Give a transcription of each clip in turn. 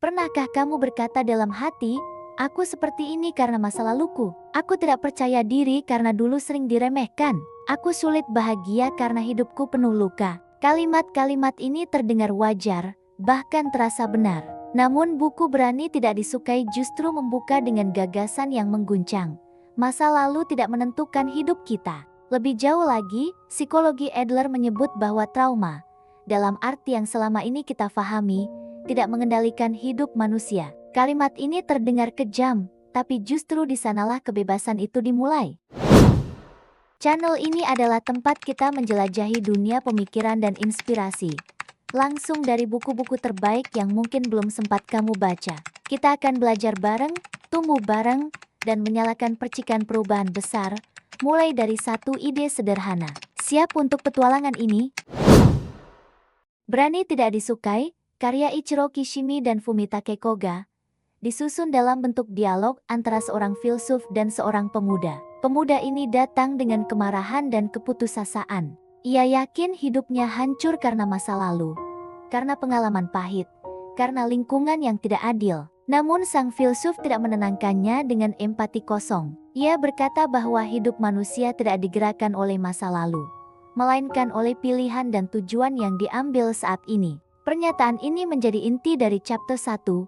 Pernahkah kamu berkata dalam hati, "Aku seperti ini karena masa laluku. Aku tidak percaya diri karena dulu sering diremehkan. Aku sulit bahagia karena hidupku penuh luka." Kalimat-kalimat ini terdengar wajar, bahkan terasa benar. Namun buku Berani Tidak Disukai justru membuka dengan gagasan yang mengguncang. Masa lalu tidak menentukan hidup kita. Lebih jauh lagi, psikologi Adler menyebut bahwa trauma, dalam arti yang selama ini kita fahami, tidak mengendalikan hidup manusia. Kalimat ini terdengar kejam, tapi justru di sanalah kebebasan itu dimulai. Channel ini adalah tempat kita menjelajahi dunia pemikiran dan inspirasi. Langsung dari buku-buku terbaik yang mungkin belum sempat kamu baca. Kita akan belajar bareng, tumbuh bareng, dan menyalakan percikan perubahan besar, mulai dari satu ide sederhana. Siap untuk petualangan ini? Berani Tidak Disukai, karya Ichiro Kishimi dan Fumitake Koga, disusun dalam bentuk dialog antara seorang filsuf dan seorang pemuda. Pemuda ini datang dengan kemarahan dan keputusasaan. Ia yakin hidupnya hancur karena masa lalu, karena pengalaman pahit, karena lingkungan yang tidak adil. Namun sang filsuf tidak menenangkannya dengan empati kosong. Ia berkata bahwa hidup manusia tidak digerakkan oleh masa lalu, melainkan oleh pilihan dan tujuan yang diambil saat ini. Pernyataan ini menjadi inti dari chapter 1,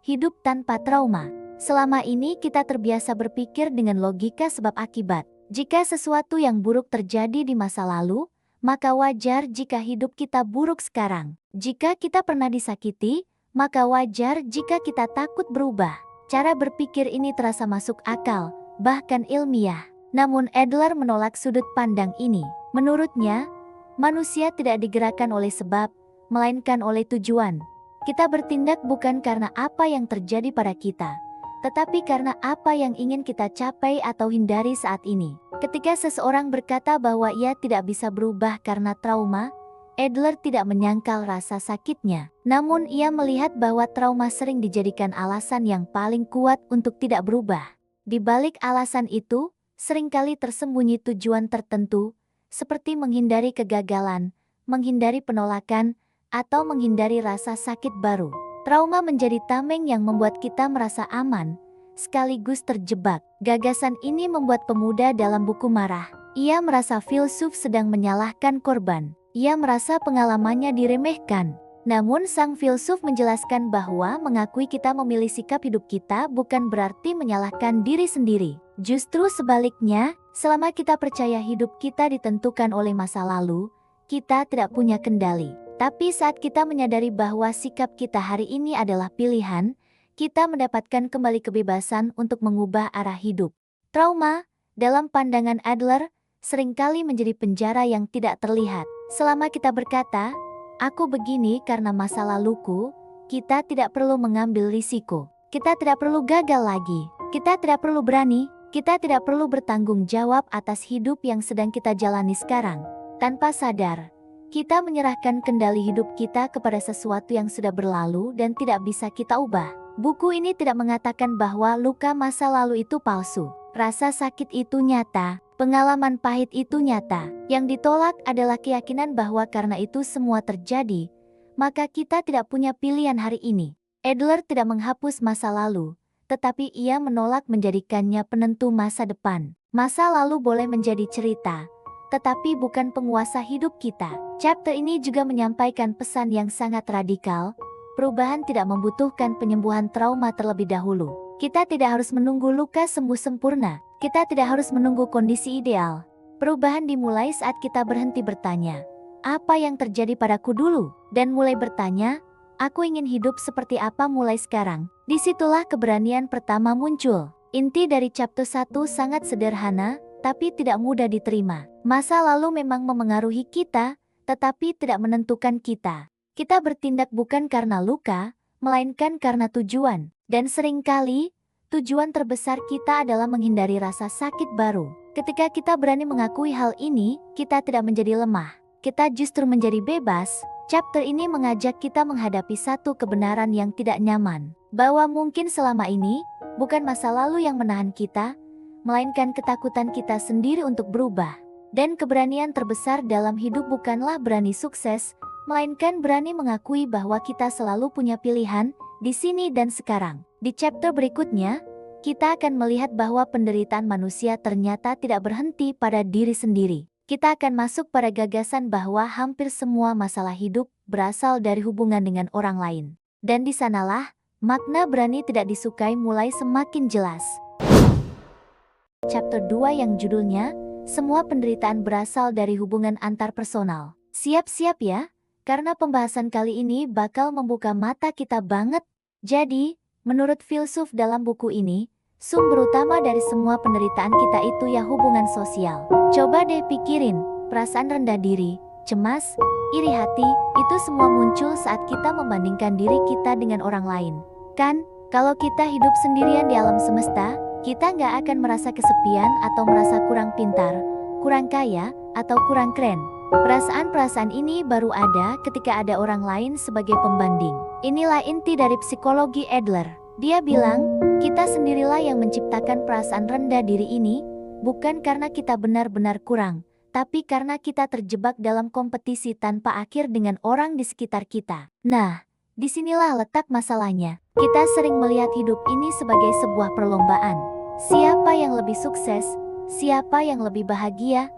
Hidup Tanpa Trauma. Selama ini kita terbiasa berpikir dengan logika sebab akibat. Jika sesuatu yang buruk terjadi di masa lalu, maka wajar jika hidup kita buruk sekarang. Jika kita pernah disakiti, maka wajar jika kita takut berubah. Cara berpikir ini terasa masuk akal, bahkan ilmiah. Namun Adler menolak sudut pandang ini. Menurutnya, manusia tidak digerakkan oleh sebab, melainkan oleh tujuan. Kita bertindak bukan karena apa yang terjadi pada kita, tetapi karena apa yang ingin kita capai atau hindari saat ini. Ketika seseorang berkata bahwa ia tidak bisa berubah karena trauma, Adler tidak menyangkal rasa sakitnya. Namun ia melihat bahwa trauma sering dijadikan alasan yang paling kuat untuk tidak berubah. Di balik alasan itu, seringkali tersembunyi tujuan tertentu, seperti menghindari kegagalan, menghindari penolakan, atau menghindari rasa sakit baru. Trauma menjadi tameng yang membuat kita merasa aman, sekaligus terjebak. Gagasan ini membuat pemuda dalam buku marah. Ia merasa filsuf sedang menyalahkan korban. Ia merasa pengalamannya diremehkan. Namun sang filsuf menjelaskan bahwa mengakui kita memilih sikap hidup kita bukan berarti menyalahkan diri sendiri. Justru sebaliknya, selama kita percaya hidup kita ditentukan oleh masa lalu, kita tidak punya kendali. Tapi saat kita menyadari bahwa sikap kita hari ini adalah pilihan, kita mendapatkan kembali kebebasan untuk mengubah arah hidup. Trauma, dalam pandangan Adler, seringkali menjadi penjara yang tidak terlihat. Selama kita berkata, "Aku begini karena masa laluku," kita tidak perlu mengambil risiko. Kita tidak perlu gagal lagi. Kita tidak perlu berani. Kita tidak perlu bertanggung jawab atas hidup yang sedang kita jalani sekarang. Tanpa sadar, kita menyerahkan kendali hidup kita kepada sesuatu yang sudah berlalu dan tidak bisa kita ubah. Buku ini tidak mengatakan bahwa luka masa lalu itu palsu. Rasa sakit itu nyata, pengalaman pahit itu nyata. Yang ditolak adalah keyakinan bahwa karena itu semua terjadi, maka kita tidak punya pilihan hari ini. Adler tidak menghapus masa lalu, tetapi ia menolak menjadikannya penentu masa depan. Masa lalu boleh menjadi cerita, tetapi bukan penguasa hidup kita. Chapter ini juga menyampaikan pesan yang sangat radikal. Perubahan tidak membutuhkan penyembuhan trauma terlebih dahulu. Kita tidak harus menunggu luka sembuh sempurna. Kita tidak harus menunggu kondisi ideal. Perubahan dimulai saat kita berhenti bertanya, "Apa yang terjadi padaku dulu?" dan mulai bertanya, "Aku ingin hidup seperti apa mulai sekarang?" Disitulah keberanian pertama muncul. Inti dari chapter 1 sangat sederhana, tapi tidak mudah diterima. Masa lalu memang memengaruhi kita, tetapi tidak menentukan kita. Kita bertindak bukan karena luka, melainkan karena tujuan. Dan seringkali, tujuan terbesar kita adalah menghindari rasa sakit baru. Ketika kita berani mengakui hal ini, kita tidak menjadi lemah. Kita justru menjadi bebas. Chapter ini mengajak kita menghadapi satu kebenaran yang tidak nyaman. Bahwa mungkin selama ini, bukan masa lalu yang menahan kita, melainkan ketakutan kita sendiri untuk berubah. Dan keberanian terbesar dalam hidup bukanlah berani sukses, melainkan berani mengakui bahwa kita selalu punya pilihan, di sini dan sekarang. Di chapter berikutnya, kita akan melihat bahwa penderitaan manusia ternyata tidak berhenti pada diri sendiri. Kita akan masuk pada gagasan bahwa hampir semua masalah hidup berasal dari hubungan dengan orang lain. Dan di sanalah, makna berani tidak disukai mulai semakin jelas. Chapter 2 yang judulnya, Semua Penderitaan Berasal dari Hubungan Antarpersonal. Siap-siap ya, karena pembahasan kali ini bakal membuka mata kita banget. Jadi, menurut filsuf dalam buku ini, sumber utama dari semua penderitaan kita itu ya hubungan sosial. Coba deh pikirin, perasaan rendah diri, cemas, iri hati, itu semua muncul saat kita membandingkan diri kita dengan orang lain. Kan, kalau kita hidup sendirian di alam semesta, kita nggak akan merasa kesepian atau merasa kurang pintar, kurang kaya, atau kurang keren. Perasaan-perasaan ini baru ada ketika ada orang lain sebagai pembanding. Inilah inti dari psikologi Adler. Dia bilang, kita sendirilah yang menciptakan perasaan rendah diri ini, bukan karena kita benar-benar kurang, tapi karena kita terjebak dalam kompetisi tanpa akhir dengan orang di sekitar kita. Nah, disinilah letak masalahnya. Kita sering melihat hidup ini sebagai sebuah perlombaan. Siapa yang lebih sukses? Siapa yang lebih bahagia?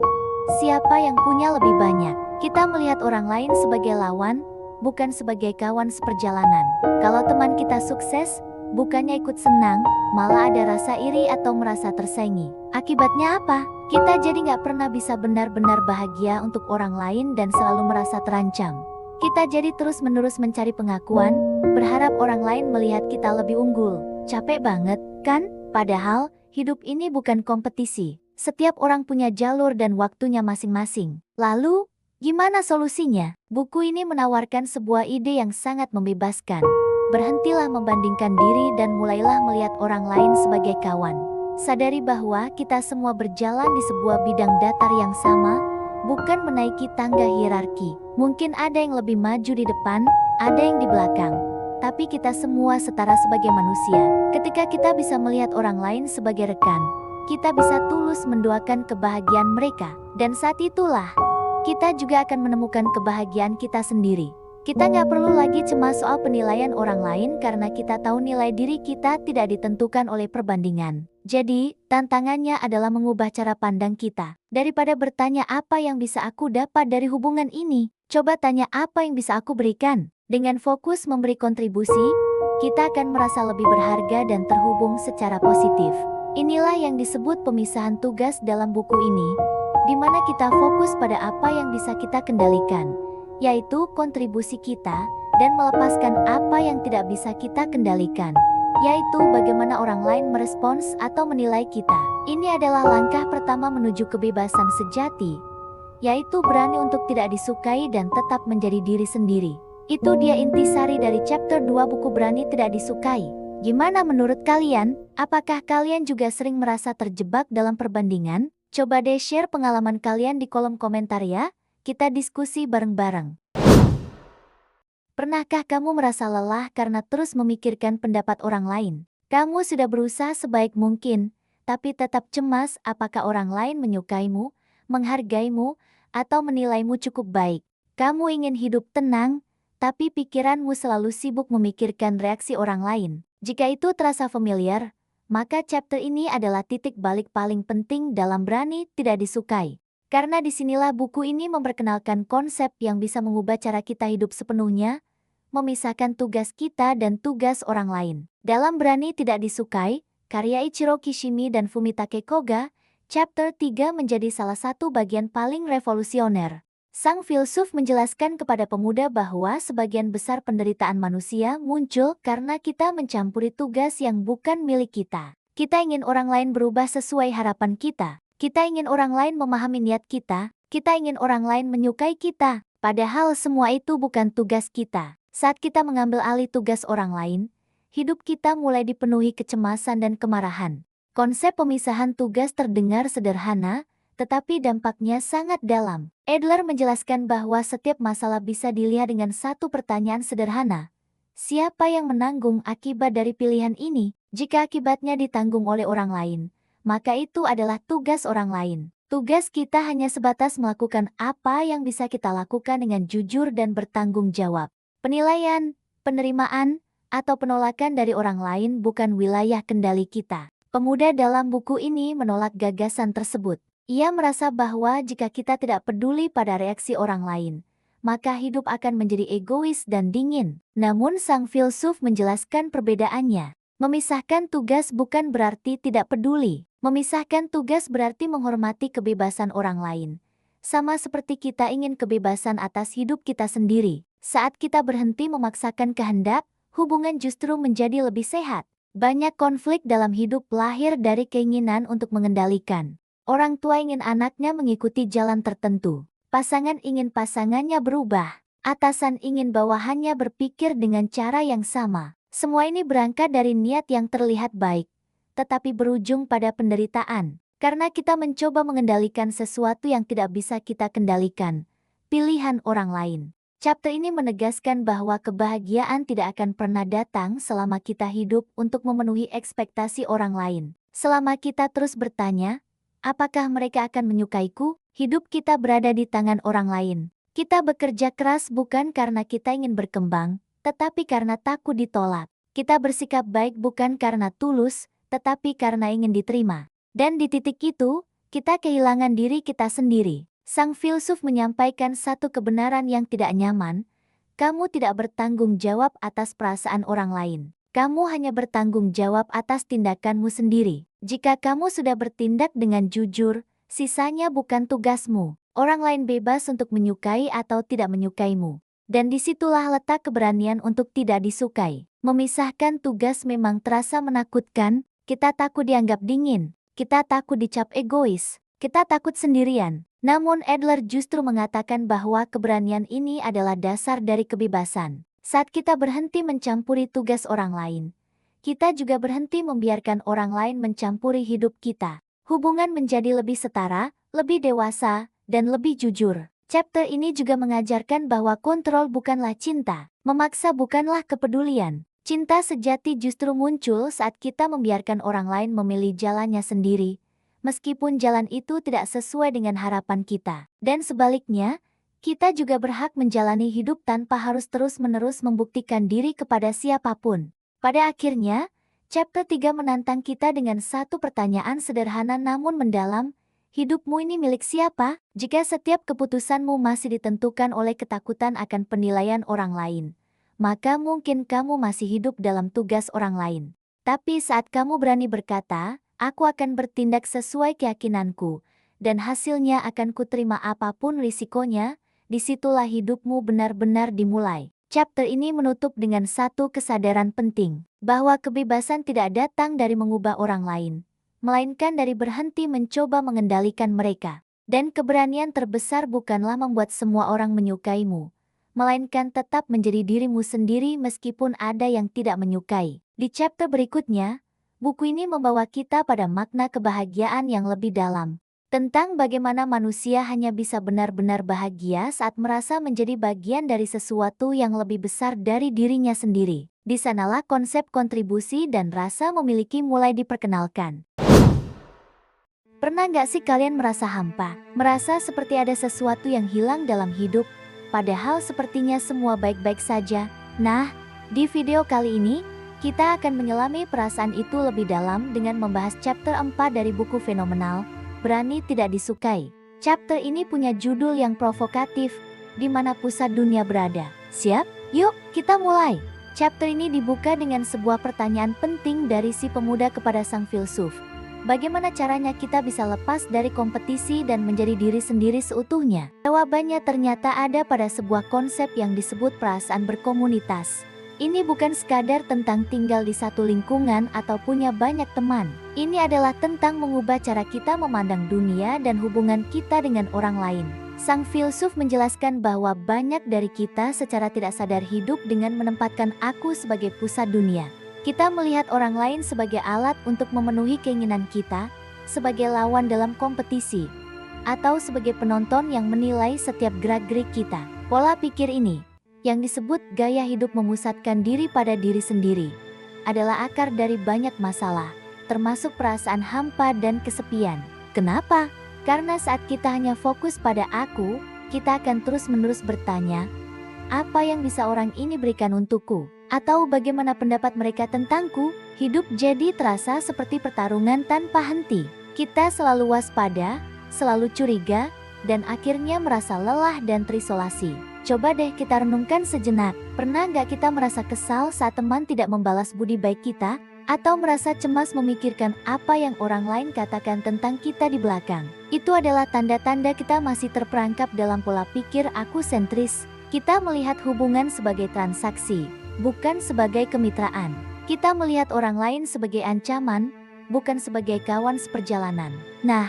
Siapa yang punya lebih banyak? Kita melihat orang lain sebagai lawan, bukan sebagai kawan seperjalanan. Kalau teman kita sukses, bukannya ikut senang, malah ada rasa iri atau merasa tersaingi. Akibatnya apa? Kita jadi nggak pernah bisa benar-benar bahagia untuk orang lain dan selalu merasa terancam. Kita jadi terus-menerus mencari pengakuan, berharap orang lain melihat kita lebih unggul. Capek banget, kan? Padahal, hidup ini bukan kompetisi. Setiap orang punya jalur dan waktunya masing-masing. Lalu, gimana solusinya? Buku ini menawarkan sebuah ide yang sangat membebaskan. Berhentilah membandingkan diri dan mulailah melihat orang lain sebagai kawan. Sadari bahwa kita semua berjalan di sebuah bidang datar yang sama, bukan menaiki tangga hierarki. Mungkin ada yang lebih maju di depan, ada yang di belakang. Tapi kita semua setara sebagai manusia. Ketika kita bisa melihat orang lain sebagai rekan, kita bisa tulus mendoakan kebahagiaan mereka. Dan saat itulah, kita juga akan menemukan kebahagiaan kita sendiri. Kita nggak perlu lagi cemas soal penilaian orang lain karena kita tahu nilai diri kita tidak ditentukan oleh perbandingan. Jadi, tantangannya adalah mengubah cara pandang kita. Daripada bertanya apa yang bisa aku dapat dari hubungan ini, coba tanya apa yang bisa aku berikan. Dengan fokus memberi kontribusi, kita akan merasa lebih berharga dan terhubung secara positif. Inilah yang disebut pemisahan tugas dalam buku ini, di mana kita fokus pada apa yang bisa kita kendalikan, yaitu kontribusi kita, dan melepaskan apa yang tidak bisa kita kendalikan, yaitu bagaimana orang lain merespons atau menilai kita. Ini adalah langkah pertama menuju kebebasan sejati, yaitu berani untuk tidak disukai dan tetap menjadi diri sendiri. Itu dia intisari dari chapter 2 buku Berani Tidak Disukai. Gimana menurut kalian? Apakah kalian juga sering merasa terjebak dalam perbandingan? Coba deh share pengalaman kalian di kolom komentar ya. Kita diskusi bareng-bareng. Pernahkah kamu merasa lelah karena terus memikirkan pendapat orang lain? Kamu sudah berusaha sebaik mungkin, tapi tetap cemas apakah orang lain menyukaimu, menghargaimu, atau menilaimu cukup baik. Kamu ingin hidup tenang, tapi pikiranmu selalu sibuk memikirkan reaksi orang lain. Jika itu terasa familiar, maka chapter ini adalah titik balik paling penting dalam Berani Tidak Disukai. Karena disinilah buku ini memperkenalkan konsep yang bisa mengubah cara kita hidup sepenuhnya, memisahkan tugas kita dan tugas orang lain. Dalam Berani Tidak Disukai, karya Ichiro Kishimi dan Fumitake Koga, chapter 3 menjadi salah satu bagian paling revolusioner. Sang filsuf menjelaskan kepada pemuda bahwa sebagian besar penderitaan manusia muncul karena kita mencampuri tugas yang bukan milik kita. Kita ingin orang lain berubah sesuai harapan kita. Kita ingin orang lain memahami niat kita. Kita ingin orang lain menyukai kita. Padahal semua itu bukan tugas kita. Saat kita mengambil alih tugas orang lain, hidup kita mulai dipenuhi kecemasan dan kemarahan. Konsep pemisahan tugas terdengar sederhana, tetapi dampaknya sangat dalam. Adler menjelaskan bahwa setiap masalah bisa dilihat dengan satu pertanyaan sederhana. Siapa yang menanggung akibat dari pilihan ini? Jika akibatnya ditanggung oleh orang lain, maka itu adalah tugas orang lain. Tugas kita hanya sebatas melakukan apa yang bisa kita lakukan dengan jujur dan bertanggung jawab. Penilaian, penerimaan, atau penolakan dari orang lain bukan wilayah kendali kita. Pemuda dalam buku ini menolak gagasan tersebut. Ia merasa bahwa jika kita tidak peduli pada reaksi orang lain, maka hidup akan menjadi egois dan dingin. Namun sang filsuf menjelaskan perbedaannya. Memisahkan tugas bukan berarti tidak peduli. Memisahkan tugas berarti menghormati kebebasan orang lain. Sama seperti kita ingin kebebasan atas hidup kita sendiri. Saat kita berhenti memaksakan kehendak, hubungan justru menjadi lebih sehat. Banyak konflik dalam hidup lahir dari keinginan untuk mengendalikan. Orang tua ingin anaknya mengikuti jalan tertentu. Pasangan ingin pasangannya berubah. Atasan ingin bawahannya berpikir dengan cara yang sama. Semua ini berangkat dari niat yang terlihat baik, tetapi berujung pada penderitaan. Karena kita mencoba mengendalikan sesuatu yang tidak bisa kita kendalikan, pilihan orang lain. Chapter ini menegaskan bahwa kebahagiaan tidak akan pernah datang selama kita hidup untuk memenuhi ekspektasi orang lain. Selama kita terus bertanya, apakah mereka akan menyukaiku? Hidup kita berada di tangan orang lain. Kita bekerja keras bukan karena kita ingin berkembang, tetapi karena takut ditolak. Kita bersikap baik bukan karena tulus, tetapi karena ingin diterima. Dan di titik itu, kita kehilangan diri kita sendiri. Sang filsuf menyampaikan satu kebenaran yang tidak nyaman. Kamu tidak bertanggung jawab atas perasaan orang lain. Kamu hanya bertanggung jawab atas tindakanmu sendiri. Jika kamu sudah bertindak dengan jujur, sisanya bukan tugasmu. Orang lain bebas untuk menyukai atau tidak menyukaimu. Dan disitulah letak keberanian untuk tidak disukai. Memisahkan tugas memang terasa menakutkan. Kita takut dianggap dingin. Kita takut dicap egois, kita takut sendirian. Namun Adler justru mengatakan bahwa keberanian ini adalah dasar dari kebebasan. Saat kita berhenti mencampuri tugas orang lain, kita juga berhenti membiarkan orang lain mencampuri hidup kita. Hubungan menjadi lebih setara, lebih dewasa, dan lebih jujur. Chapter ini juga mengajarkan bahwa kontrol bukanlah cinta, memaksa bukanlah kepedulian. Cinta sejati justru muncul saat kita membiarkan orang lain memilih jalannya sendiri, meskipun jalan itu tidak sesuai dengan harapan kita. Dan sebaliknya, kita juga berhak menjalani hidup tanpa harus terus-menerus membuktikan diri kepada siapapun. Pada akhirnya, chapter 3 menantang kita dengan satu pertanyaan sederhana namun mendalam, hidupmu ini milik siapa? Jika setiap keputusanmu masih ditentukan oleh ketakutan akan penilaian orang lain, maka mungkin kamu masih hidup dalam tugas orang lain. Tapi saat kamu berani berkata, aku akan bertindak sesuai keyakinanku, dan hasilnya akan kuterima apapun risikonya, disitulah hidupmu benar-benar dimulai. Chapter ini menutup dengan satu kesadaran penting, bahwa kebebasan tidak datang dari mengubah orang lain, melainkan dari berhenti mencoba mengendalikan mereka. Dan keberanian terbesar bukanlah membuat semua orang menyukaimu, melainkan tetap menjadi dirimu sendiri meskipun ada yang tidak menyukai. Di chapter berikutnya, buku ini membawa kita pada makna kebahagiaan yang lebih dalam. Tentang bagaimana manusia hanya bisa benar-benar bahagia saat merasa menjadi bagian dari sesuatu yang lebih besar dari dirinya sendiri. Di sanalah konsep kontribusi dan rasa memiliki mulai diperkenalkan. Pernah nggak sih kalian merasa hampa? Merasa seperti ada sesuatu yang hilang dalam hidup? Padahal sepertinya semua baik-baik saja. Nah, di video kali ini, kita akan menyelami perasaan itu lebih dalam dengan membahas chapter 4 dari buku fenomenal, Berani Tidak Disukai. Chapter ini punya judul yang provokatif, di mana pusat dunia berada. Siap? Yuk, kita mulai. Chapter ini dibuka dengan sebuah pertanyaan penting dari si pemuda kepada sang filsuf. Bagaimana caranya kita bisa lepas dari kompetisi dan menjadi diri sendiri seutuhnya? Jawabannya ternyata ada pada sebuah konsep yang disebut perasaan berkomunitas. Ini bukan sekadar tentang tinggal di satu lingkungan atau punya banyak teman. Ini adalah tentang mengubah cara kita memandang dunia dan hubungan kita dengan orang lain. Sang filsuf menjelaskan bahwa banyak dari kita secara tidak sadar hidup dengan menempatkan aku sebagai pusat dunia. Kita melihat orang lain sebagai alat untuk memenuhi keinginan kita, sebagai lawan dalam kompetisi, atau sebagai penonton yang menilai setiap gerak-gerik kita. Pola pikir ini, yang disebut gaya hidup memusatkan diri pada diri sendiri, adalah akar dari banyak masalah, termasuk perasaan hampa dan kesepian. Kenapa? Karena saat kita hanya fokus pada aku, kita akan terus-menerus bertanya, apa yang bisa orang ini berikan untukku? Atau bagaimana pendapat mereka tentangku? Hidup jadi terasa seperti pertarungan tanpa henti. Kita selalu waspada, selalu curiga, dan akhirnya merasa lelah dan terisolasi. Coba deh kita renungkan sejenak. Pernah nggak kita merasa kesal saat teman tidak membalas budi baik kita? Atau merasa cemas memikirkan apa yang orang lain katakan tentang kita di belakang? Itu adalah tanda-tanda kita masih terperangkap dalam pola pikir aku sentris. Kita melihat hubungan sebagai transaksi, bukan sebagai kemitraan. Kita melihat orang lain sebagai ancaman, bukan sebagai kawan seperjalanan. Nah,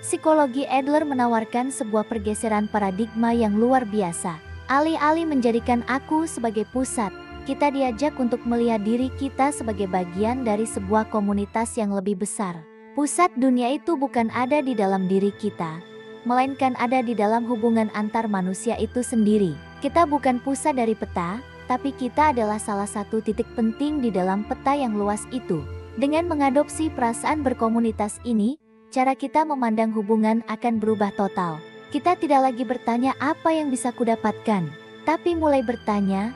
psikologi Adler menawarkan sebuah pergeseran paradigma yang luar biasa. Alih-alih menjadikan aku sebagai pusat, kita diajak untuk melihat diri kita sebagai bagian dari sebuah komunitas yang lebih besar. Pusat dunia itu bukan ada di dalam diri kita, melainkan ada di dalam hubungan antar manusia itu sendiri. Kita bukan pusat dari peta, tapi kita adalah salah satu titik penting di dalam peta yang luas itu. Dengan mengadopsi perasaan berkomunitas ini, cara kita memandang hubungan akan berubah total. Kita tidak lagi bertanya apa yang bisa kudapatkan, tapi mulai bertanya,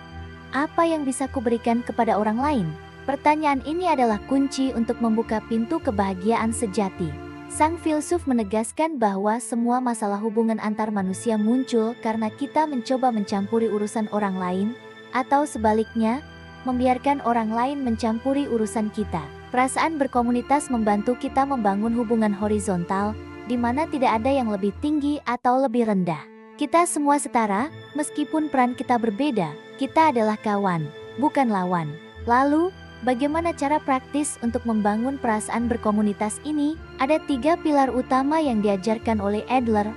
apa yang bisa kuberikan kepada orang lain? Pertanyaan ini adalah kunci untuk membuka pintu kebahagiaan sejati. Sang filsuf menegaskan bahwa semua masalah hubungan antar manusia muncul karena kita mencoba mencampuri urusan orang lain, atau sebaliknya, membiarkan orang lain mencampuri urusan kita. Perasaan berkomunitas membantu kita membangun hubungan horizontal, di mana tidak ada yang lebih tinggi atau lebih rendah. Kita semua setara, meskipun peran kita berbeda. Kita adalah kawan, bukan lawan. Lalu, bagaimana cara praktis untuk membangun perasaan berkomunitas ini? Ada 3 pilar utama yang diajarkan oleh Adler: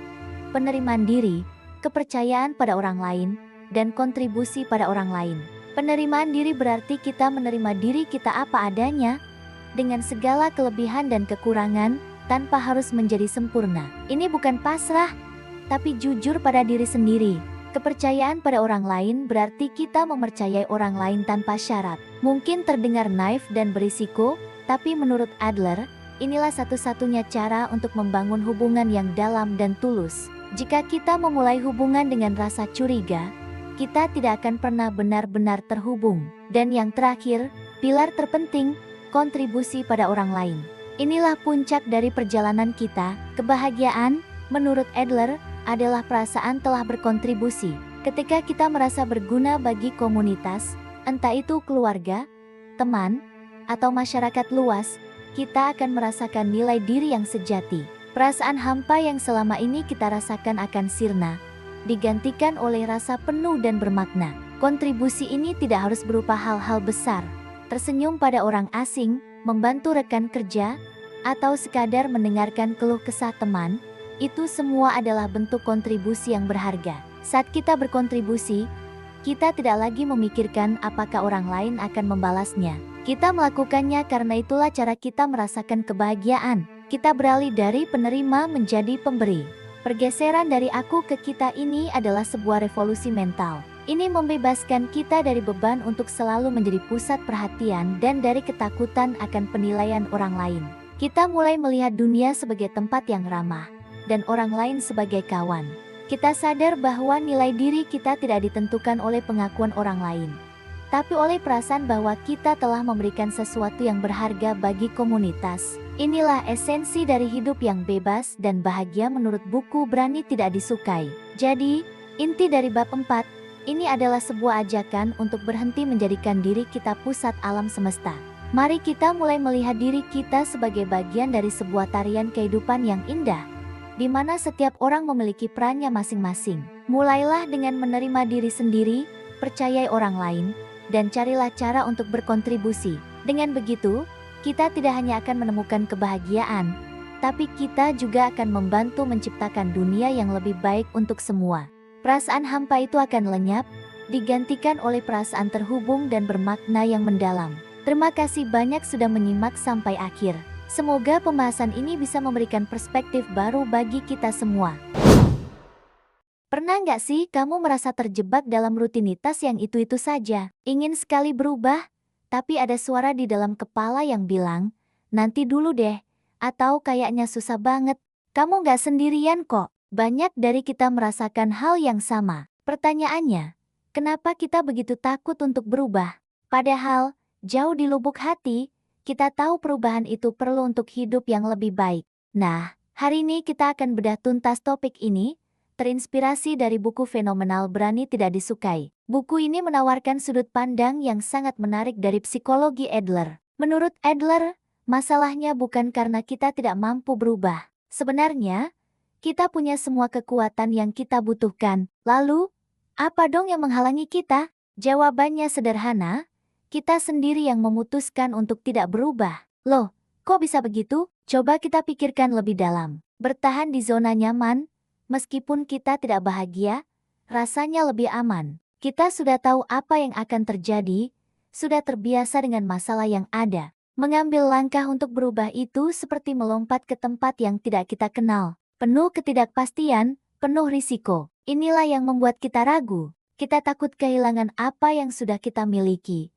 penerimaan diri, kepercayaan pada orang lain, dan kontribusi pada orang lain. Penerimaan diri berarti kita menerima diri kita apa adanya, dengan segala kelebihan dan kekurangan, tanpa harus menjadi sempurna. Ini bukan pasrah, tapi jujur pada diri sendiri. Kepercayaan pada orang lain berarti kita mempercayai orang lain tanpa syarat. Mungkin terdengar naif dan berisiko, tapi menurut Adler, inilah satu-satunya cara untuk membangun hubungan yang dalam dan tulus. Jika kita memulai hubungan dengan rasa curiga, kita tidak akan pernah benar-benar terhubung. Dan yang terakhir, pilar terpenting, kontribusi pada orang lain. Inilah puncak dari perjalanan kita. Kebahagiaan, menurut Adler, adalah perasaan telah berkontribusi. Ketika kita merasa berguna bagi komunitas, entah itu keluarga, teman, atau masyarakat luas, kita akan merasakan nilai diri yang sejati. Perasaan hampa yang selama ini kita rasakan akan sirna, digantikan oleh rasa penuh dan bermakna. Kontribusi ini tidak harus berupa hal-hal besar, tersenyum pada orang asing, membantu rekan kerja, atau sekadar mendengarkan keluh kesah teman. Itu semua adalah bentuk kontribusi yang berharga. Saat kita berkontribusi, kita tidak lagi memikirkan apakah orang lain akan membalasnya. Kita melakukannya karena itulah cara kita merasakan kebahagiaan. Kita beralih dari penerima menjadi pemberi. Pergeseran dari aku ke kita ini adalah sebuah revolusi mental. Ini membebaskan kita dari beban untuk selalu menjadi pusat perhatian dan dari ketakutan akan penilaian orang lain. Kita mulai melihat dunia sebagai tempat yang ramah, dan orang lain sebagai kawan. Kita sadar bahwa nilai diri kita tidak ditentukan oleh pengakuan orang lain, tapi oleh perasaan bahwa kita telah memberikan sesuatu yang berharga bagi komunitas. Inilah esensi dari hidup yang bebas dan bahagia menurut buku Berani Tidak Disukai. Jadi, inti dari bab 4, ini adalah sebuah ajakan untuk berhenti menjadikan diri kita pusat alam semesta. Mari kita mulai melihat diri kita sebagai bagian dari sebuah tarian kehidupan yang indah, di mana setiap orang memiliki perannya masing-masing. Mulailah dengan menerima diri sendiri, percayai orang lain, dan carilah cara untuk berkontribusi. Dengan begitu, kita tidak hanya akan menemukan kebahagiaan, tapi kita juga akan membantu menciptakan dunia yang lebih baik untuk semua. Perasaan hampa itu akan lenyap, digantikan oleh perasaan terhubung dan bermakna yang mendalam. Terima kasih banyak sudah menyimak sampai akhir. Semoga pembahasan ini bisa memberikan perspektif baru bagi kita semua. Pernah nggak sih kamu merasa terjebak dalam rutinitas yang itu-itu saja? Ingin sekali berubah, tapi ada suara di dalam kepala yang bilang, nanti dulu deh, atau kayaknya susah banget. Kamu nggak sendirian kok, banyak dari kita merasakan hal yang sama. Pertanyaannya, kenapa kita begitu takut untuk berubah? Padahal, jauh di lubuk hati, kita tahu perubahan itu perlu untuk hidup yang lebih baik. Nah, hari ini kita akan bedah tuntas topik ini, terinspirasi dari buku fenomenal Berani Tidak Disukai. Buku ini menawarkan sudut pandang yang sangat menarik dari psikologi Adler. Menurut Adler, masalahnya bukan karena kita tidak mampu berubah. Sebenarnya, kita punya semua kekuatan yang kita butuhkan. Lalu, apa dong yang menghalangi kita? Jawabannya sederhana, kita sendiri yang memutuskan untuk tidak berubah. Loh, kok bisa begitu? Coba kita pikirkan lebih dalam. Bertahan di zona nyaman, meskipun kita tidak bahagia, rasanya lebih aman. Kita sudah tahu apa yang akan terjadi, sudah terbiasa dengan masalah yang ada. Mengambil langkah untuk berubah itu seperti melompat ke tempat yang tidak kita kenal. Penuh ketidakpastian, penuh risiko. Inilah yang membuat kita ragu. Kita takut kehilangan apa yang sudah kita miliki.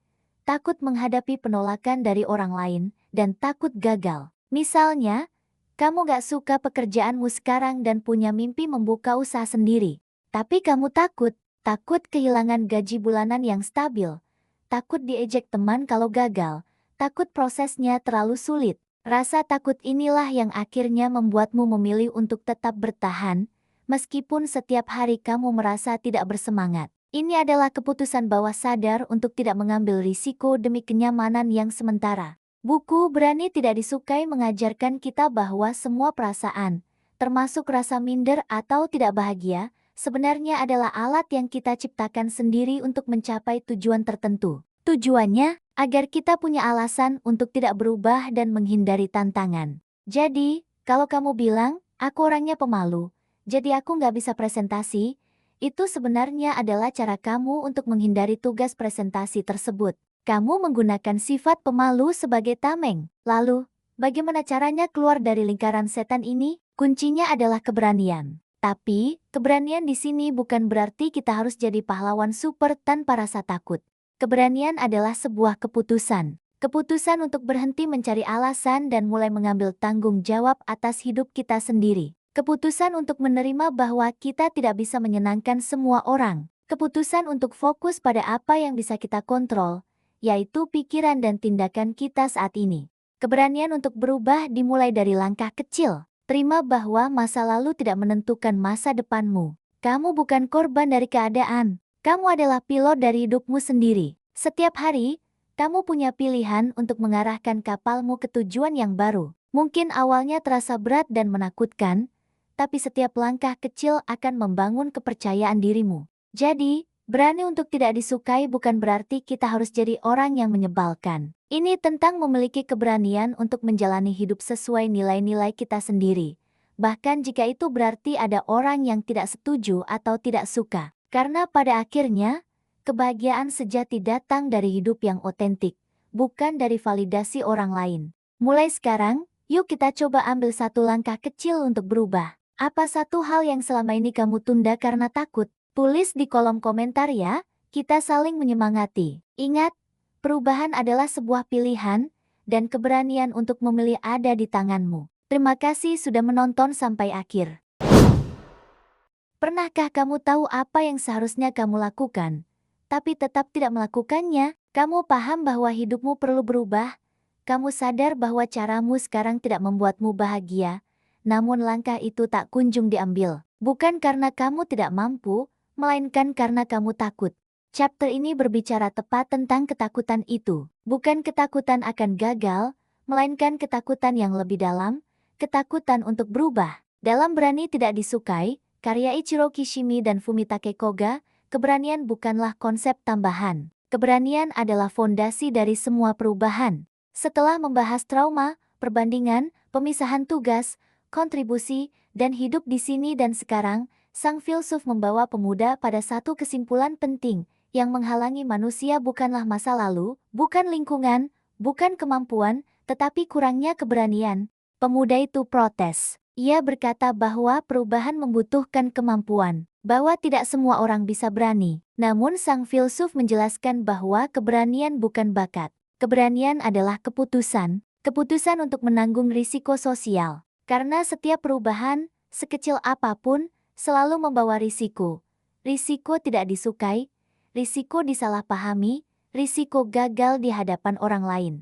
Takut menghadapi penolakan dari orang lain, dan takut gagal. Misalnya, kamu gak suka pekerjaanmu sekarang dan punya mimpi membuka usaha sendiri. Tapi kamu takut kehilangan gaji bulanan yang stabil. Takut diejek teman kalau gagal. Takut prosesnya terlalu sulit. Rasa takut inilah yang akhirnya membuatmu memilih untuk tetap bertahan, meskipun setiap hari kamu merasa tidak bersemangat. Ini adalah keputusan bawah sadar untuk tidak mengambil risiko demi kenyamanan yang sementara. Buku Berani Tidak Disukai mengajarkan kita bahwa semua perasaan, termasuk rasa minder atau tidak bahagia, sebenarnya adalah alat yang kita ciptakan sendiri untuk mencapai tujuan tertentu. Tujuannya, agar kita punya alasan untuk tidak berubah dan menghindari tantangan. Jadi, kalau kamu bilang, aku orangnya pemalu, jadi aku nggak bisa presentasi, itu sebenarnya adalah cara kamu untuk menghindari tugas presentasi tersebut. Kamu menggunakan sifat pemalu sebagai tameng. Lalu, bagaimana caranya keluar dari lingkaran setan ini? Kuncinya adalah keberanian. Tapi, keberanian di sini bukan berarti kita harus jadi pahlawan super tanpa rasa takut. Keberanian adalah sebuah keputusan. Keputusan untuk berhenti mencari alasan dan mulai mengambil tanggung jawab atas hidup kita sendiri. Keputusan untuk menerima bahwa kita tidak bisa menyenangkan semua orang. Keputusan untuk fokus pada apa yang bisa kita kontrol, yaitu pikiran dan tindakan kita saat ini. Keberanian untuk berubah dimulai dari langkah kecil. Terima bahwa masa lalu tidak menentukan masa depanmu. Kamu bukan korban dari keadaan. Kamu adalah pilot dari hidupmu sendiri. Setiap hari, kamu punya pilihan untuk mengarahkan kapalmu ke tujuan yang baru. Mungkin awalnya terasa berat dan menakutkan, tapi setiap langkah kecil akan membangun kepercayaan dirimu. Jadi, berani untuk tidak disukai bukan berarti kita harus jadi orang yang menyebalkan. Ini tentang memiliki keberanian untuk menjalani hidup sesuai nilai-nilai kita sendiri. Bahkan jika itu berarti ada orang yang tidak setuju atau tidak suka. Karena pada akhirnya, kebahagiaan sejati datang dari hidup yang otentik, bukan dari validasi orang lain. Mulai sekarang, yuk kita coba ambil satu langkah kecil untuk berubah. Apa satu hal yang selama ini kamu tunda karena takut? Tulis di kolom komentar ya, kita saling menyemangati. Ingat, perubahan adalah sebuah pilihan, dan keberanian untuk memilih ada di tanganmu. Terima kasih sudah menonton sampai akhir. Pernahkah kamu tahu apa yang seharusnya kamu lakukan, tapi tetap tidak melakukannya? Kamu paham bahwa hidupmu perlu berubah? Kamu sadar bahwa caramu sekarang tidak membuatmu bahagia, namun langkah itu tak kunjung diambil. Bukan karena kamu tidak mampu, melainkan karena kamu takut. Chapter ini berbicara tepat tentang ketakutan itu. Bukan ketakutan akan gagal, melainkan ketakutan yang lebih dalam, ketakutan untuk berubah. Dalam Berani Tidak Disukai, karya Ichiro Kishimi dan Fumitake Koga, keberanian bukanlah konsep tambahan. Keberanian adalah fondasi dari semua perubahan. Setelah membahas trauma, perbandingan, pemisahan tugas, kontribusi, dan hidup di sini dan sekarang, sang filsuf membawa pemuda pada satu kesimpulan penting, yang menghalangi manusia bukanlah masa lalu, bukan lingkungan, bukan kemampuan, tetapi kurangnya keberanian. Pemuda itu protes. Ia berkata bahwa perubahan membutuhkan kemampuan, bahwa tidak semua orang bisa berani. Namun sang filsuf menjelaskan bahwa keberanian bukan bakat. Keberanian adalah keputusan, keputusan untuk menanggung risiko sosial. Karena setiap perubahan, sekecil apapun, selalu membawa risiko. Risiko tidak disukai, risiko disalahpahami, risiko gagal di hadapan orang lain.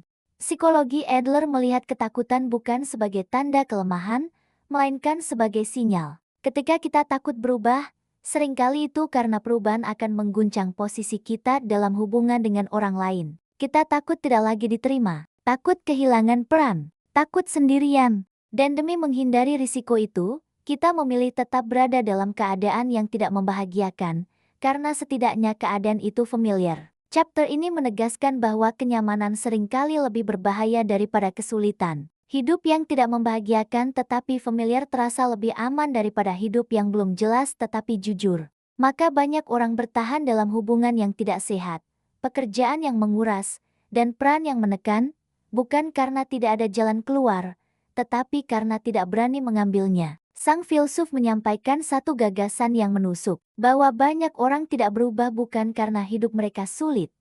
Psikologi Adler melihat ketakutan bukan sebagai tanda kelemahan, melainkan sebagai sinyal. Ketika kita takut berubah, seringkali itu karena perubahan akan mengguncang posisi kita dalam hubungan dengan orang lain. Kita takut tidak lagi diterima, takut kehilangan peran, takut sendirian. Dan demi menghindari risiko itu, kita memilih tetap berada dalam keadaan yang tidak membahagiakan, karena setidaknya keadaan itu familiar. Chapter ini menegaskan bahwa kenyamanan seringkali lebih berbahaya daripada kesulitan. Hidup yang tidak membahagiakan tetapi familiar terasa lebih aman daripada hidup yang belum jelas tetapi jujur. Maka banyak orang bertahan dalam hubungan yang tidak sehat, pekerjaan yang menguras, dan peran yang menekan, bukan karena tidak ada jalan keluar, tetapi karena tidak berani mengambilnya. Sang filsuf menyampaikan satu gagasan yang menusuk, bahwa banyak orang tidak berubah bukan karena hidup mereka sulit,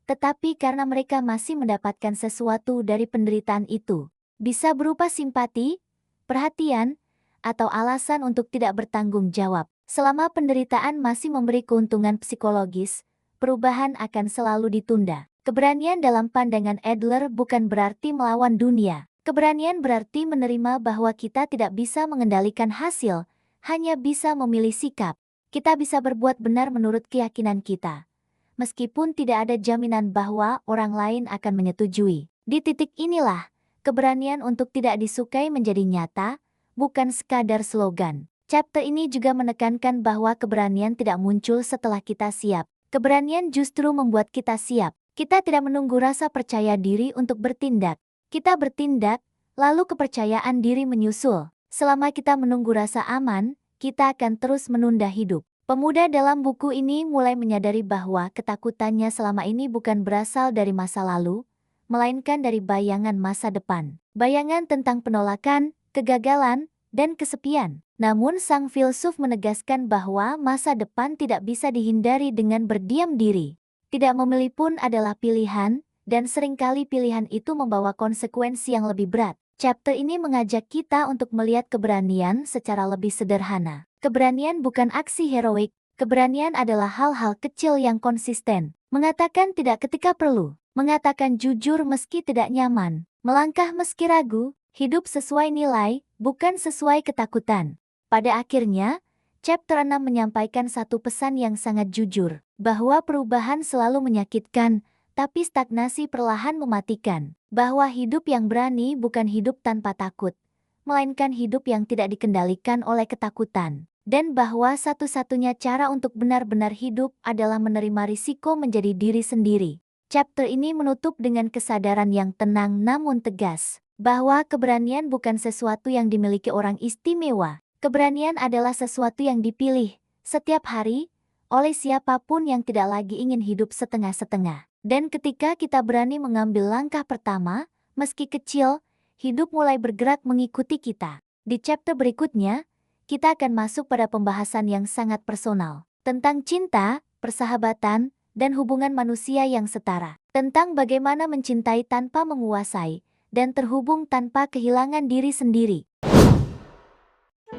tetapi karena mereka masih mendapatkan sesuatu dari penderitaan itu. Bisa berupa simpati, perhatian, atau alasan untuk tidak bertanggung jawab. Selama penderitaan masih memberi keuntungan psikologis, perubahan akan selalu ditunda. Keberanian dalam pandangan Adler bukan berarti melawan dunia. Keberanian berarti menerima bahwa kita tidak bisa mengendalikan hasil, hanya bisa memilih sikap. Kita bisa berbuat benar menurut keyakinan kita, meskipun tidak ada jaminan bahwa orang lain akan menyetujui. Di titik inilah, keberanian untuk tidak disukai menjadi nyata, bukan sekadar slogan. Chapter ini juga menekankan bahwa keberanian tidak muncul setelah kita siap. Keberanian justru membuat kita siap. Kita tidak menunggu rasa percaya diri untuk bertindak. Kita bertindak, lalu kepercayaan diri menyusul. Selama kita menunggu rasa aman, kita akan terus menunda hidup. Pemuda dalam buku ini mulai menyadari bahwa ketakutannya selama ini bukan berasal dari masa lalu, melainkan dari bayangan masa depan. Bayangan tentang penolakan, kegagalan, dan kesepian. Namun sang filsuf menegaskan bahwa masa depan tidak bisa dihindari dengan berdiam diri. Tidak memilih pun adalah pilihan, dan seringkali pilihan itu membawa konsekuensi yang lebih berat. Chapter ini mengajak kita untuk melihat keberanian secara lebih sederhana. Keberanian bukan aksi heroik, keberanian adalah hal-hal kecil yang konsisten. Mengatakan tidak ketika perlu, mengatakan jujur meski tidak nyaman, melangkah meski ragu, hidup sesuai nilai, bukan sesuai ketakutan. Pada akhirnya, Chapter 6 menyampaikan satu pesan yang sangat jujur, bahwa perubahan selalu menyakitkan, tapi stagnasi perlahan mematikan. Bahwa hidup yang berani bukan hidup tanpa takut, melainkan hidup yang tidak dikendalikan oleh ketakutan. Dan bahwa satu-satunya cara untuk benar-benar hidup adalah menerima risiko menjadi diri sendiri. Chapter ini menutup dengan kesadaran yang tenang namun tegas, bahwa keberanian bukan sesuatu yang dimiliki orang istimewa. Keberanian adalah sesuatu yang dipilih, setiap hari, oleh siapapun yang tidak lagi ingin hidup setengah-setengah. Dan ketika kita berani mengambil langkah pertama, meski kecil, hidup mulai bergerak mengikuti kita. Di chapter berikutnya, kita akan masuk pada pembahasan yang sangat personal, tentang cinta, persahabatan, dan hubungan manusia yang setara. Tentang bagaimana mencintai tanpa menguasai, dan terhubung tanpa kehilangan diri sendiri.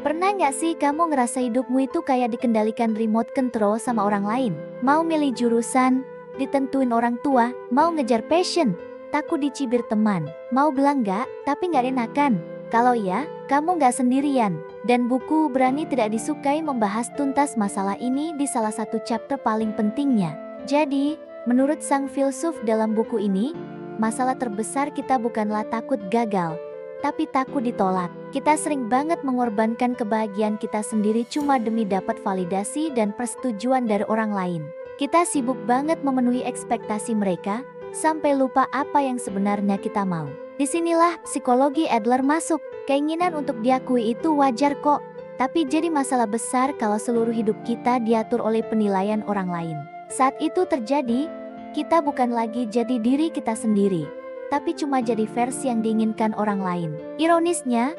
Pernah nggak sih kamu ngerasa hidupmu itu kayak dikendalikan remote control sama orang lain? Mau milih jurusan, ditentuin orang tua, mau ngejar passion, takut dicibir teman, mau bilang nggak, tapi nggak enakan. Kalau ya, kamu nggak sendirian. Dan buku Berani Tidak Disukai membahas tuntas masalah ini di salah satu chapter paling pentingnya. Jadi, menurut sang filsuf dalam buku ini, masalah terbesar kita bukanlah takut gagal, tapi takut ditolak. Kita sering banget mengorbankan kebahagiaan kita sendiri cuma demi dapat validasi dan persetujuan dari orang lain. Kita sibuk banget memenuhi ekspektasi mereka, sampai lupa apa yang sebenarnya kita mau. Disinilah psikologi Adler masuk. Keinginan untuk diakui itu wajar kok, tapi jadi masalah besar kalau seluruh hidup kita diatur oleh penilaian orang lain. Saat itu terjadi, kita bukan lagi jadi diri kita sendiri, tapi cuma jadi versi yang diinginkan orang lain. Ironisnya,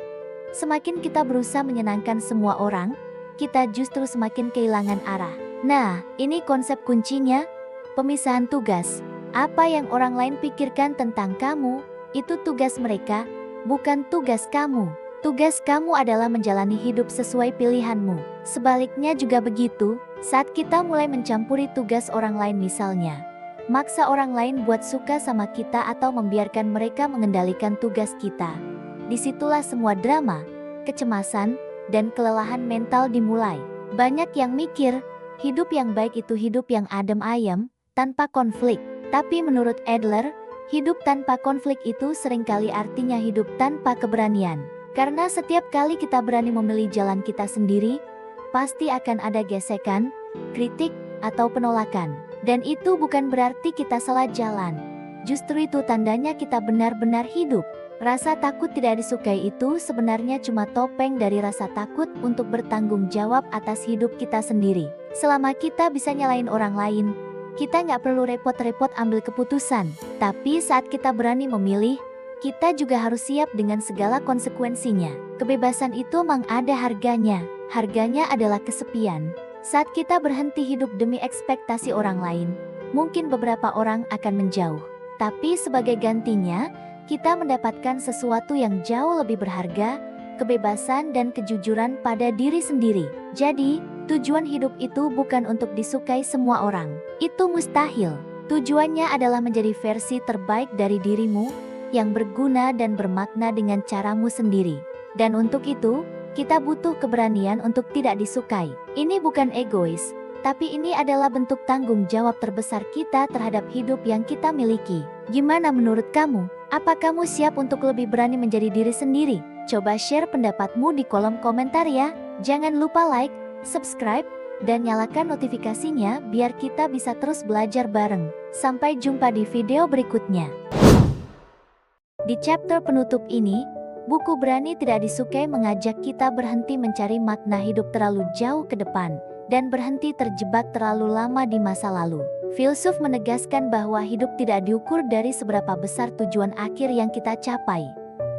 semakin kita berusaha menyenangkan semua orang, kita justru semakin kehilangan arah. Nah, ini konsep kuncinya, pemisahan tugas. Apa yang orang lain pikirkan tentang kamu, itu tugas mereka, bukan tugas kamu. Tugas kamu adalah menjalani hidup sesuai pilihanmu. Sebaliknya juga begitu, saat kita mulai mencampuri tugas orang lain misalnya, maksa orang lain buat suka sama kita atau membiarkan mereka mengendalikan tugas kita. Disitulah semua drama, kecemasan, dan kelelahan mental dimulai. Banyak yang mikir, hidup yang baik itu hidup yang adem ayem, tanpa konflik. Tapi menurut Adler, hidup tanpa konflik itu seringkali artinya hidup tanpa keberanian. Karena setiap kali kita berani memilih jalan kita sendiri, pasti akan ada gesekan, kritik, atau penolakan. Dan itu bukan berarti kita salah jalan. Justru itu tandanya kita benar-benar hidup. Rasa takut tidak disukai itu sebenarnya cuma topeng dari rasa takut untuk bertanggung jawab atas hidup kita sendiri. Selama kita bisa nyalain orang lain, kita nggak perlu repot-repot ambil keputusan. Tapi saat kita berani memilih, kita juga harus siap dengan segala konsekuensinya. Kebebasan itu memang ada harganya. Harganya adalah kesepian. Saat kita berhenti hidup demi ekspektasi orang lain, mungkin beberapa orang akan menjauh. Tapi sebagai gantinya, kita mendapatkan sesuatu yang jauh lebih berharga, kebebasan dan kejujuran pada diri sendiri. Jadi, tujuan hidup itu bukan untuk disukai semua orang. Itu mustahil. Tujuannya adalah menjadi versi terbaik dari dirimu, yang berguna dan bermakna dengan caramu sendiri. Dan untuk itu, kita butuh keberanian untuk tidak disukai. Ini bukan egois, tapi ini adalah bentuk tanggung jawab terbesar kita terhadap hidup yang kita miliki. Gimana menurut kamu? Apa kamu siap untuk lebih berani menjadi diri sendiri? Coba share pendapatmu di kolom komentar ya. Jangan lupa like, subscribe, dan nyalakan notifikasinya biar kita bisa terus belajar bareng. Sampai jumpa di video berikutnya. Di chapter penutup ini, buku Berani Tidak Disukai mengajak kita berhenti mencari makna hidup terlalu jauh ke depan, dan berhenti terjebak terlalu lama di masa lalu. Filsuf menegaskan bahwa hidup tidak diukur dari seberapa besar tujuan akhir yang kita capai,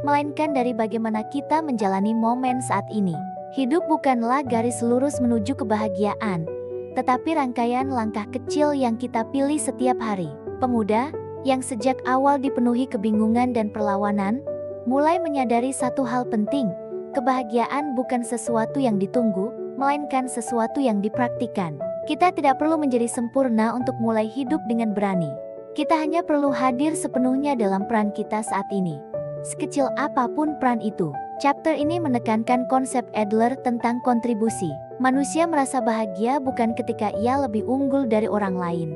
melainkan dari bagaimana kita menjalani momen saat ini. Hidup bukanlah garis lurus menuju kebahagiaan, tetapi rangkaian langkah kecil yang kita pilih setiap hari. Pemuda, yang sejak awal dipenuhi kebingungan dan perlawanan, mulai menyadari satu hal penting, kebahagiaan bukan sesuatu yang ditunggu, melainkan sesuatu yang dipraktikkan. Kita tidak perlu menjadi sempurna untuk mulai hidup dengan berani. Kita hanya perlu hadir sepenuhnya dalam peran kita saat ini, sekecil apapun peran itu. Chapter ini menekankan konsep Adler tentang kontribusi. Manusia merasa bahagia bukan ketika ia lebih unggul dari orang lain,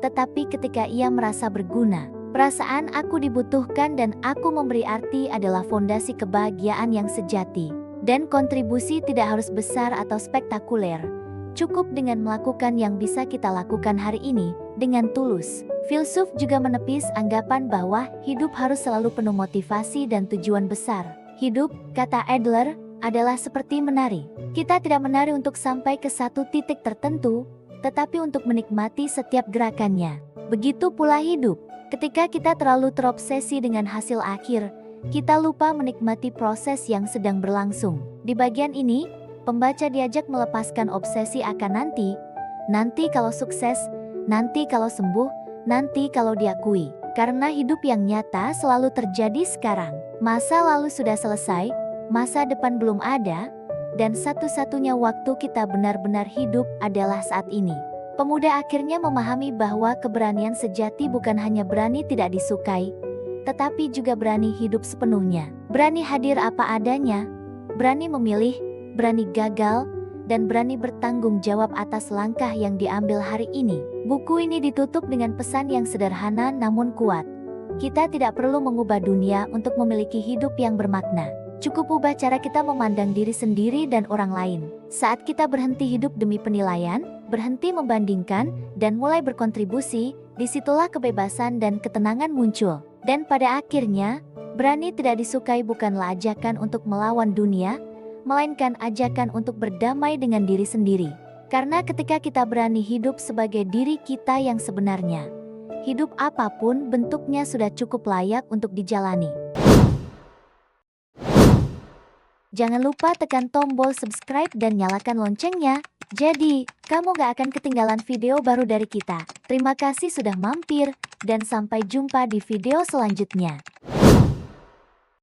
tetapi ketika ia merasa berguna. Perasaan aku dibutuhkan dan aku memberi arti adalah fondasi kebahagiaan yang sejati. Dan kontribusi tidak harus besar atau spektakuler. Cukup dengan melakukan yang bisa kita lakukan hari ini dengan tulus. Filsuf juga menepis anggapan bahwa hidup harus selalu penuh motivasi dan tujuan besar. Hidup, kata Adler, adalah seperti menari. Kita tidak menari untuk sampai ke satu titik tertentu, tetapi untuk menikmati setiap gerakannya. Begitu pula hidup. Ketika kita terlalu terobsesi dengan hasil akhir, kita lupa menikmati proses yang sedang berlangsung. Di bagian ini, pembaca diajak melepaskan obsesi akan nanti kalau sukses, nanti kalau sembuh, nanti kalau diakui. Karena hidup yang nyata selalu terjadi sekarang. Masa lalu sudah selesai, masa depan belum ada, dan satu-satunya waktu kita benar-benar hidup adalah saat ini. Pemuda akhirnya memahami bahwa keberanian sejati bukan hanya berani tidak disukai, tetapi juga berani hidup sepenuhnya. Berani hadir apa adanya, berani memilih, berani gagal, dan berani bertanggung jawab atas langkah yang diambil hari ini. Buku ini ditutup dengan pesan yang sederhana namun kuat. Kita tidak perlu mengubah dunia untuk memiliki hidup yang bermakna. Cukup ubah cara kita memandang diri sendiri dan orang lain. Saat kita berhenti hidup demi penilaian, berhenti membandingkan, dan mulai berkontribusi, disitulah kebebasan dan ketenangan muncul. Dan pada akhirnya, berani tidak disukai bukanlah ajakan untuk melawan dunia, melainkan ajakan untuk berdamai dengan diri sendiri. Karena ketika kita berani hidup sebagai diri kita yang sebenarnya, hidup apapun bentuknya sudah cukup layak untuk dijalani. Jangan lupa tekan tombol subscribe dan nyalakan loncengnya, jadi kamu gak akan ketinggalan video baru dari kita. Terima kasih sudah mampir, dan sampai jumpa di video selanjutnya.